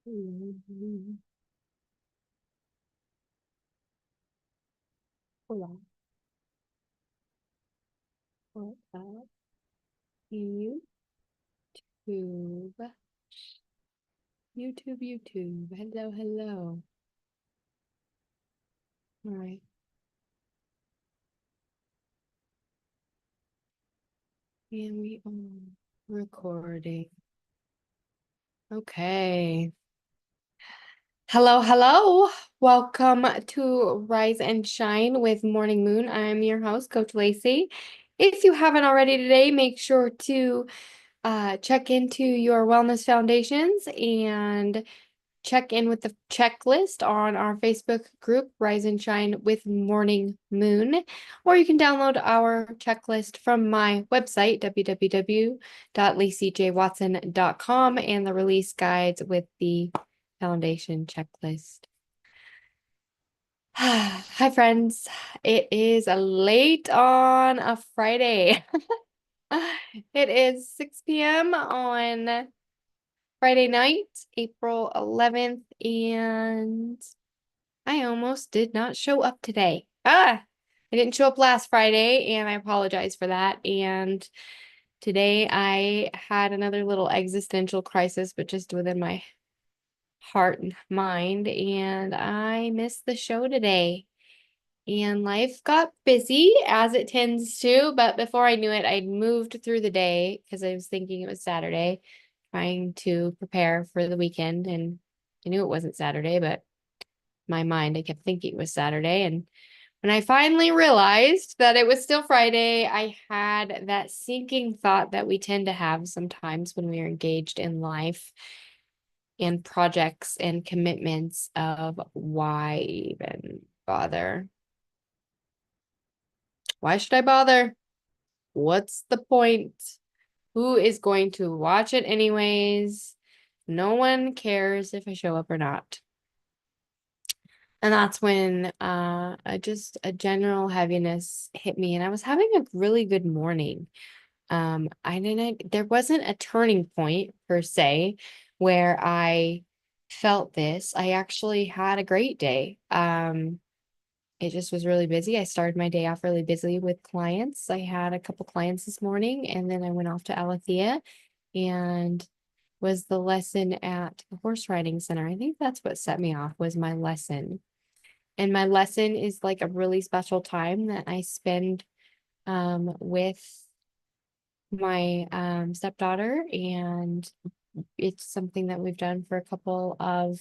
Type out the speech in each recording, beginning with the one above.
Mhm. Hold on. Hold up. YouTube. YouTube. Hello, hello. All right. And we are recording. Okay. Hello, hello. Welcome to Rise and Shine with Morning Moon. I'm your host, Coach Lacy. If you haven't already today, make sure to check into your wellness foundations and check in with the checklist on our Facebook group, Rise and Shine with Morning Moon, or you can download our checklist from my website, www.lacyjwatson.com, and the release guides with the foundation checklist. Hi, friends. It is late on a Friday. It is 6 p.m. on Friday night, April 11th, and I almost did not show up today. I didn't show up last Friday, and I apologize for that. And today I had another little existential crisis, but just within my heart and mind, and I missed the show today. And life got busy as it tends to, but before I knew it, I'd moved through the day because I was thinking it was Saturday, trying to prepare for the weekend. And I knew it wasn't Saturday, but my mind, I kept thinking it was Saturday. And when I finally realized that it was still Friday, I had that sinking thought that we tend to have sometimes when we are engaged in life and projects and commitments of why even bother? Why should I bother? What's the point? Who is going to watch it anyways? No one cares if I show up or not. And that's when just a general heaviness hit me, and I was having a really good morning. There wasn't a turning point per se where I felt this. I actually had a great day. It just was really busy. I started my day off really busy with clients. I had a couple clients this morning, and then I went off to Alethea and was the lesson at the horse riding center. I think that's what set me off was my lesson. And my lesson is like a really special time that I spend with my stepdaughter, and it's something that we've done for a couple of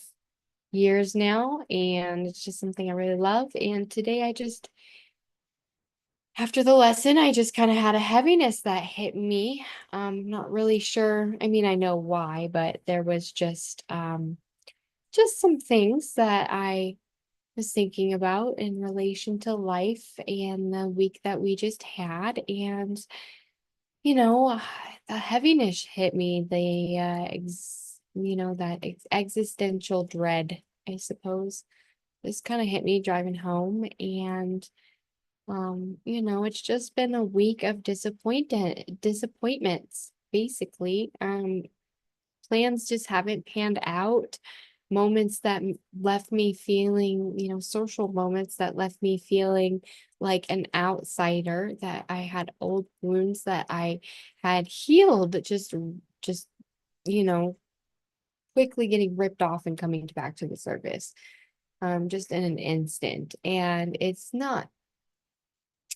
years now, and it's just something I really love. And today after the lesson, I just kind of had a heaviness that hit me. Not really sure. I mean, I know why, but there was just some things that I was thinking about in relation to life and the week that we just had. And, you know, the heaviness hit me, that existential dread, I suppose. This kind of hit me driving home. And it's just been a week of disappointments, basically. Plans just haven't panned out. Moments that left me feeling, social moments that left me feeling like an outsider, that I had old wounds that I had healed, just, you know, quickly getting ripped off and coming back to the surface, just in an instant. And it's not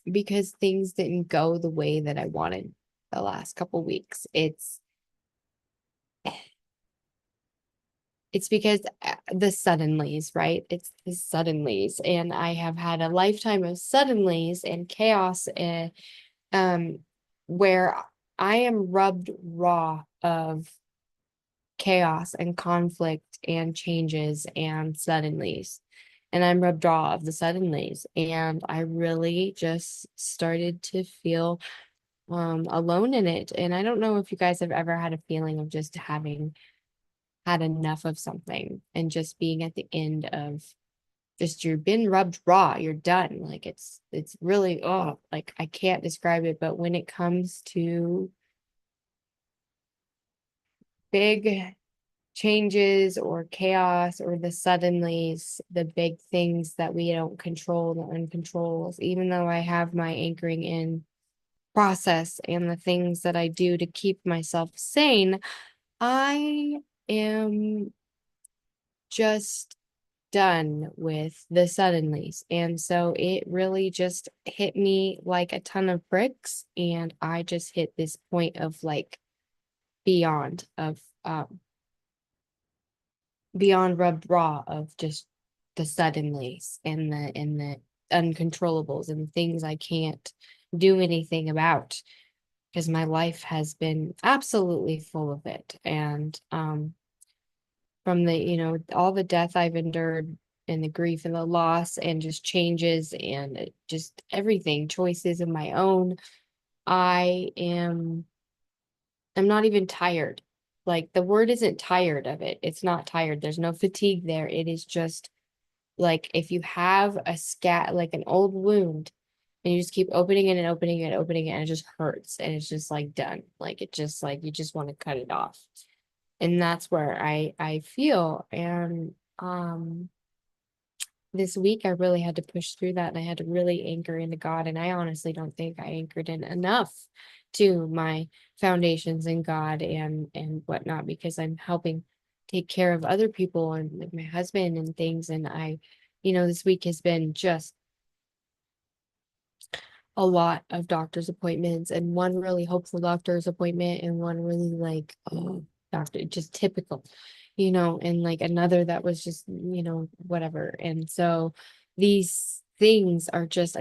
because things didn't go the way that I wanted the last couple weeks. It's because the suddenlies, right? It's the suddenlies, and I have had a lifetime of suddenlies and chaos, and um, where I am rubbed raw of chaos and conflict and changes and suddenlies. And I'm rubbed raw of the suddenlies. And I really just started to feel alone in it. And I don't know if you guys have ever had a feeling of just having had enough of something and just being at the end of just you've been rubbed raw, you're done. Like it's really, oh, like I can't describe it. But when it comes to big changes or chaos or the suddenlies, the big things that we don't control, the uncontrollables, even though I have my anchoring in process and the things that I do to keep myself sane, I am just done with the suddenlies. And so it really just hit me like a ton of bricks. And I just hit this point of like beyond of beyond rub raw of just the suddenlies and the uncontrollables and the things I can't do anything about because my life has been absolutely full of it. And from the, all the death I've endured and the grief and the loss and just changes and just everything, choices of my own, I am I'm not even tired. Like the word isn't tired of it. It's not tired. There's no fatigue there. It is just like if you have a like an old wound and you just keep opening it and opening it and opening it and it just hurts and it's just like done. Like it just like you just want to cut it off. And that's where I feel. And this week I really had to push through that and I had to really anchor into God. And I honestly don't think I anchored in enough to my foundations in God and whatnot because I'm helping take care of other people and like my husband and things. And this week has been just a lot of doctor's appointments and one really hopeful doctor's appointment and one really like, oh, doctor, just typical, and like another that was just, whatever. And so these things are just,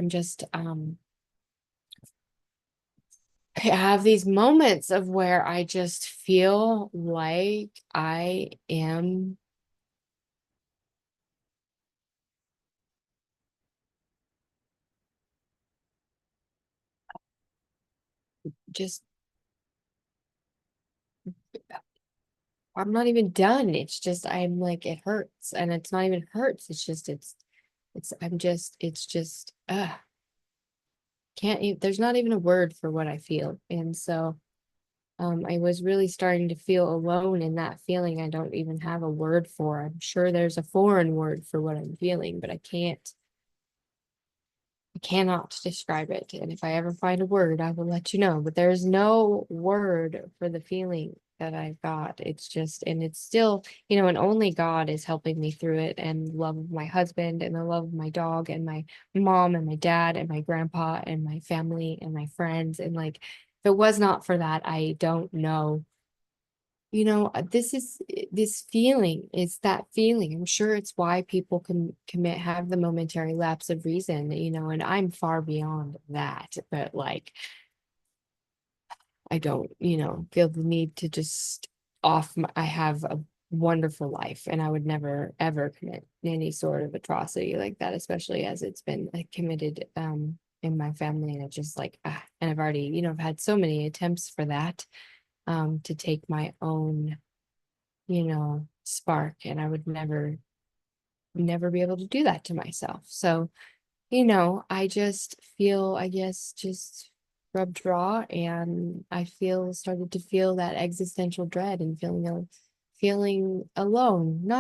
I have these moments of where I just feel like I am just, I'm not even done. It's just, I'm like, it hurts and it's not even hurts. It's just, it's just, can't there's not even a word for what I feel. And so I was really starting to feel alone in that feeling. I don't even have a word for. I'm sure there's a foreign word for what I'm feeling, but I cannot describe it. And if I ever find a word, I will let you know. But there's no word for the feeling that I've got. It's just, and it's still, and only God is helping me through it. And the love of my husband and the love of my dog and my mom and my dad and my grandpa and my family and my friends. And like, if it was not for that, I don't know this feeling is that feeling. I'm sure it's why people can commit have the momentary lapse of reason, and I'm far beyond that. But like I don't, feel the need to just I have a wonderful life and I would never ever commit any sort of atrocity like that, especially as it's been committed in my family. And it's just like and I've already, I've had so many attempts for that to take my own spark. And I would never be able to do that to myself. So, I just feel, I guess, just rubbed raw and started to feel that existential dread and feeling alone.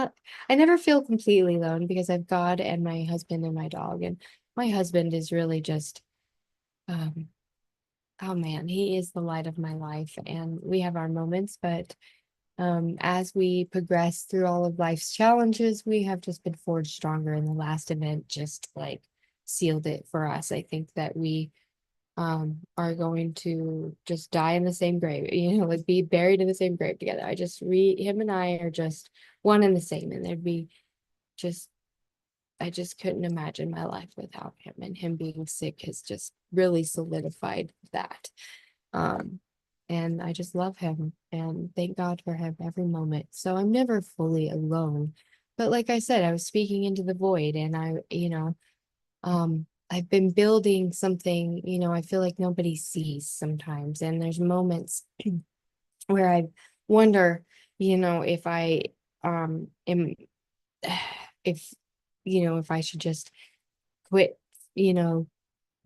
I never feel completely alone because I've God and my husband and my dog. And my husband is really just, um, oh man, he is the light of my life. And we have our moments, but as we progress through all of life's challenges, we have just been forged stronger. And the last event just like sealed it for us. I think that we are going to just die in the same grave, like be buried in the same grave together. Him and I are just one and the same. And just, I just couldn't imagine my life without him. And him being sick has just really solidified that. Um, and I just love him and thank God for him every moment. So I'm never fully alone. But like I said, I was speaking into the void and I've been building something, I feel like nobody sees sometimes. And there's moments where I wonder, if I am if if I should just quit, you know,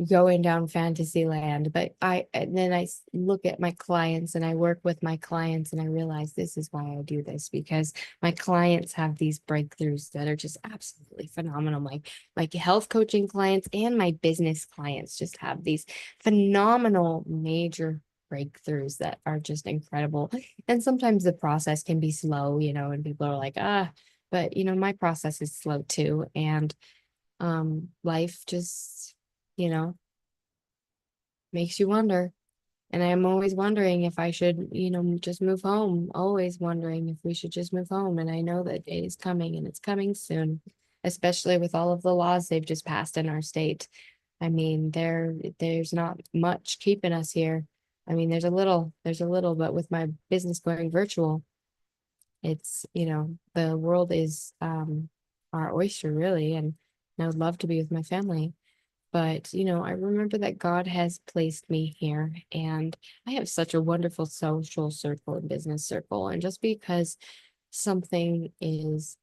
going down fantasy land. But and then look at my clients and I work with my clients and I realize this is why I do this, because my clients have these breakthroughs that are just absolutely phenomenal. My health coaching clients and my business clients just have these phenomenal major breakthroughs that are just incredible. And sometimes the process can be slow, and people are like, but my process is slow too. And life just, you know, makes you wonder. And I'm always wondering if I should, just move home, always wondering if we should just move home. And I know that day is coming and it's coming soon, especially with all of the laws they've just passed in our state. I mean, there's not much keeping us here. I mean, there's a little, but with my business going virtual, it's, the world is our oyster really. And I would love to be with my family. But, I remember that God has placed me here and I have such a wonderful social circle and business circle. And just because something is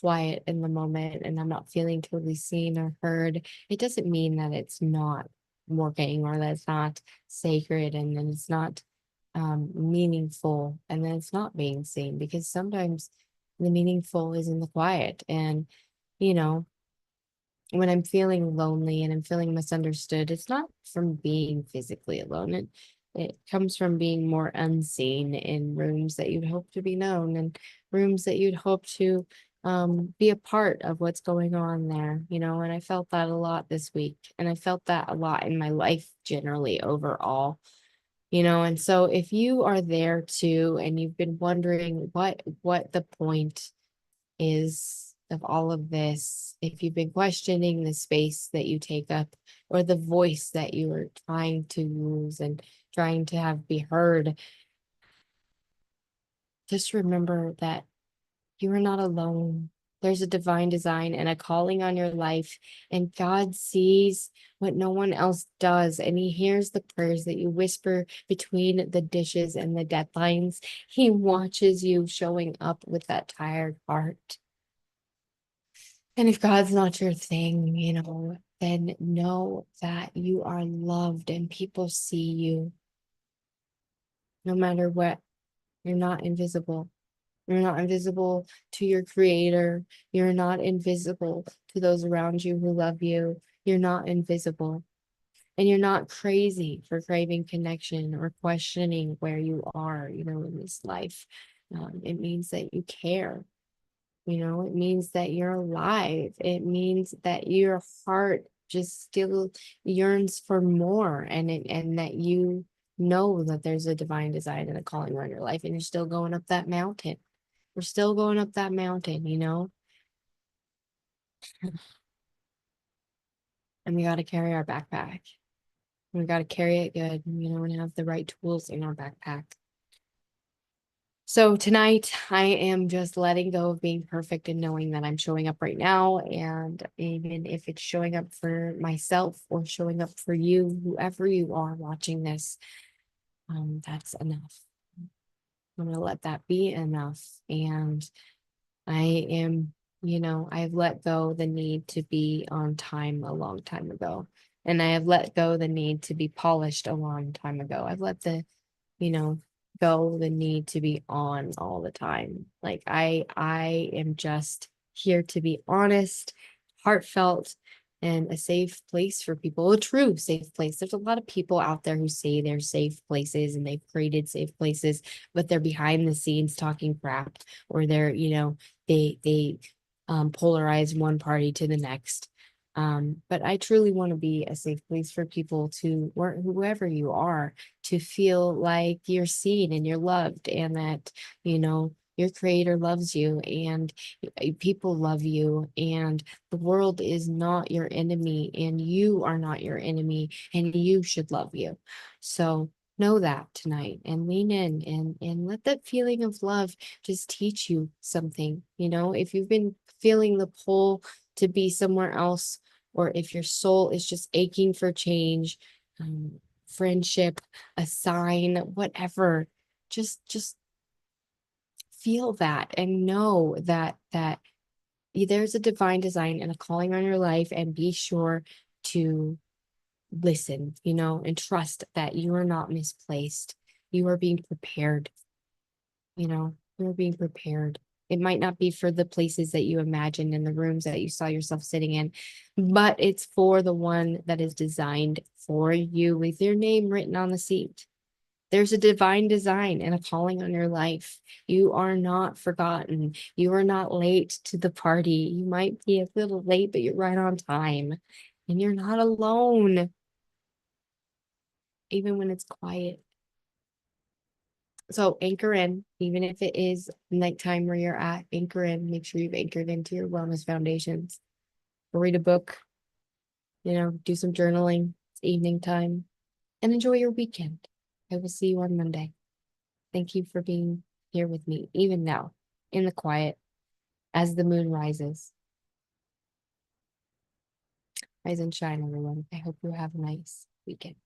quiet in the moment and I'm not feeling totally seen or heard, it doesn't mean that it's not working or that it's not sacred and then it's not meaningful and then it's not being seen, because sometimes the meaningful is in the quiet. And, you know, when I'm feeling lonely and I'm feeling misunderstood, it's not from being physically alone. It comes from being more unseen in rooms that you'd hope to be known and rooms that you'd hope to be a part of what's going on there, and I felt that a lot this week. And I felt that a lot in my life generally overall, and so if you are there too and you've been wondering what the point is of all of this, if you've been questioning the space that you take up or the voice that you are trying to use and trying to have be heard, just remember that you are not alone. There's a divine design and a calling on your life, and God sees what no one else does, and He hears the prayers that you whisper between the dishes and the deadlines. He watches you showing up with that tired heart. And if God's not your thing, then know that you are loved and people see you no matter what. You're not invisible. You're not invisible to your creator. You're not invisible to those around you who love you. You're not invisible. And you're not crazy for craving connection or questioning where you are, in this life. It means that you care. It means that you're alive. It means that your heart just still yearns for more, and that you know that there's a divine design and a calling on your life, and you're still going up that mountain. We're still going up that mountain. And we got to carry our backpack. We got to carry it good, and have the right tools in our backpack. So tonight, I am just letting go of being perfect and knowing that I'm showing up right now. And even if it's showing up for myself or showing up for you, whoever you are watching this, that's enough. I'm going to let that be enough. And I am, I've let go the need to be on time a long time ago. And I have let go the need to be polished a long time ago. I've let you know, go the need to be on all the time. Like I am just here to be honest, heartfelt, and a safe place for people, a true safe place. There's a lot of people out there who say they're safe places and they've created safe places, but they're behind the scenes talking crap, or they're, they polarize one party to the next. But I truly want to be a safe place for people to, or whoever you are, to feel like you're seen and you're loved, and that, your creator loves you, and people love you, and the world is not your enemy, and you are not your enemy, and you should love you. So know that tonight and lean in and let that feeling of love just teach you something. If you've been feeling the pull to be somewhere else, or if your soul is just aching for change, friendship, a sign, whatever, just feel that and know that there's a divine design and a calling on your life, and be sure to listen, and trust that you are not misplaced. You are being prepared, you're being prepared. It might not be for the places that you imagined and the rooms that you saw yourself sitting in, but it's for the one that is designed for you with your name written on the seat. There's a divine design and a calling on your life. You are not forgotten. You are not late to the party. You might be a little late, but you're right on time. And you're not alone, even when it's quiet. So anchor in, even if it is nighttime where you're at, anchor in, make sure you've anchored into your wellness foundations. Read a book, do some journaling. It's evening time and enjoy your weekend. I will see you on Monday. Thank you for being here with me, even now, in the quiet, as the moon rises. Rise and shine, everyone. I hope you have a nice weekend.